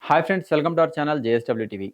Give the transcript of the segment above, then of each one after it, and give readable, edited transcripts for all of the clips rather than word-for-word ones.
Hi friends, welcome to our channel JSW TV.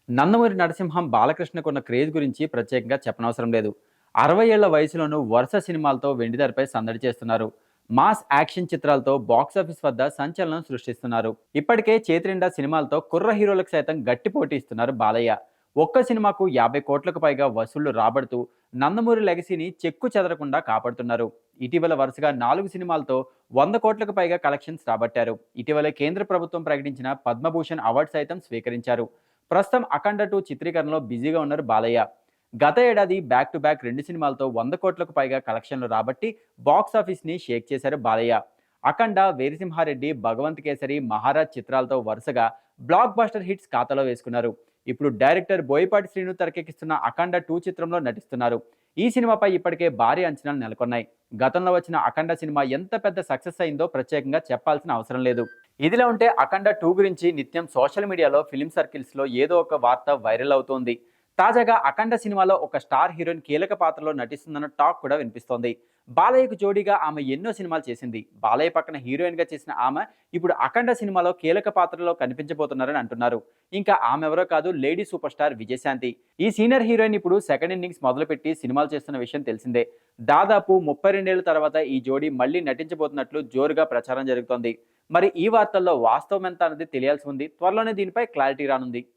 Nandamuri Narasimham బాలకృష్ణకున్న craze గురించి ప్రత్యేకంగా చెప్పనవసరం లేదు. 60 ఏళ్ల వయసులోనూ వరుస సినిమాలతో వెండితెరపై సందడి చేస్తున్నారు. మాస్ యాక్షన్ చిత్రాలతో బాక్సాఫీస్ వద్ద సంచలనం సృష్టిస్తున్నారు. ఇప్పటికే చేతినిండా సినిమాలతో కుర్ర హీరోలకు సైతం గట్టి పోటీ ఇస్తున్నారు బాలయ్య. ఒక్క సినిమాకు 50 కోట్లకు పైగా వసూళ్లు రాబడుతూ నందమూరి లెగసీని చెక్కు చెదరకుండా కాపాడుతున్నారు. ఇటీవల వరుసగా 4 సినిమాలతో 100 కోట్లకు పైగా కలెక్షన్స్ రాబట్టారు. ఇటీవలే కేంద్ర ప్రభుత్వం ప్రకటించిన పద్మభూషణ్ అవార్డు సైతం స్వీకరించారు. ప్రస్తుతం అఖండ 2 చిత్రీకరణలో బిజీగా ఉన్నారు బాలయ్య. గత ఏడాది బ్యాక్ టు బ్యాక్ 2 సినిమాలతో 100 కోట్లకు పైగా కలెక్షన్లు రాబట్టి బాక్సాఫీస్ని షేక్ చేశారు బాలయ్య. అఖండ, వీరసింహారెడ్డి, భగవంత్ కేసరి, మహారాజ్ చిత్రాలతో వరుసగా బ్లాక్ బస్టర్ హిట్స్ ఖాతాలో వేసుకున్నారు. ఇప్పుడు డైరెక్టర్ బోయపాటి శ్రీను తెరకెక్కిస్తున్న అఖండ 2 చిత్రంలో నటిస్తున్నారు. ఈ సినిమాపై ఇప్పటికే భారీ అంచనాలు నెలకొన్నాయి. గతంలో వచ్చిన అఖండ సినిమా ఎంత పెద్ద సక్సెస్ అయిందో ప్రత్యేకంగా చెప్పాల్సిన అవసరం లేదు. ఇదిలా ఉంటే అఖండ 2 గురించి నిత్యం సోషల్ మీడియాలో, ఫిలిం సర్కిల్స్లో ఏదో ఒక వార్త వైరల్ అవుతోంది. తాజాగా అఖండ సినిమాలో ఒక స్టార్ హీరోయిన్ కీలక పాత్రలో నటిస్తుందన్న టాక్ కూడా వినిపిస్తోంది. బాలయ్యకు జోడీగా ఆమె ఎన్నో సినిమాలు చేసింది. బాలయ్య పక్కన హీరోయిన్గా చేసిన ఆమె ఇప్పుడు అఖండ సినిమాలో కీలక పాత్రలో కనిపించబోతున్నారని అంటున్నారు. ఇంకా ఆమె ఎవరో కాదు, లేడీ సూపర్ స్టార్ విజయశాంతి. ఈ సీనియర్ హీరోయిన్ ఇప్పుడు సెకండ్ ఇన్నింగ్స్ మొదలుపెట్టి సినిమాలు చేస్తున్న విషయం తెలిసిందే. దాదాపు 32 ఏళ్ల తర్వాత ఈ జోడీ మళ్లీ నటించబోతున్నట్లు జోరుగా ప్రచారం జరుగుతోంది. మరి ఈ వార్తల్లో వాస్తవం ఎంత అన్నది తెలియాల్సి ఉంది. త్వరలోనే దీనిపై క్లారిటీ రానుంది.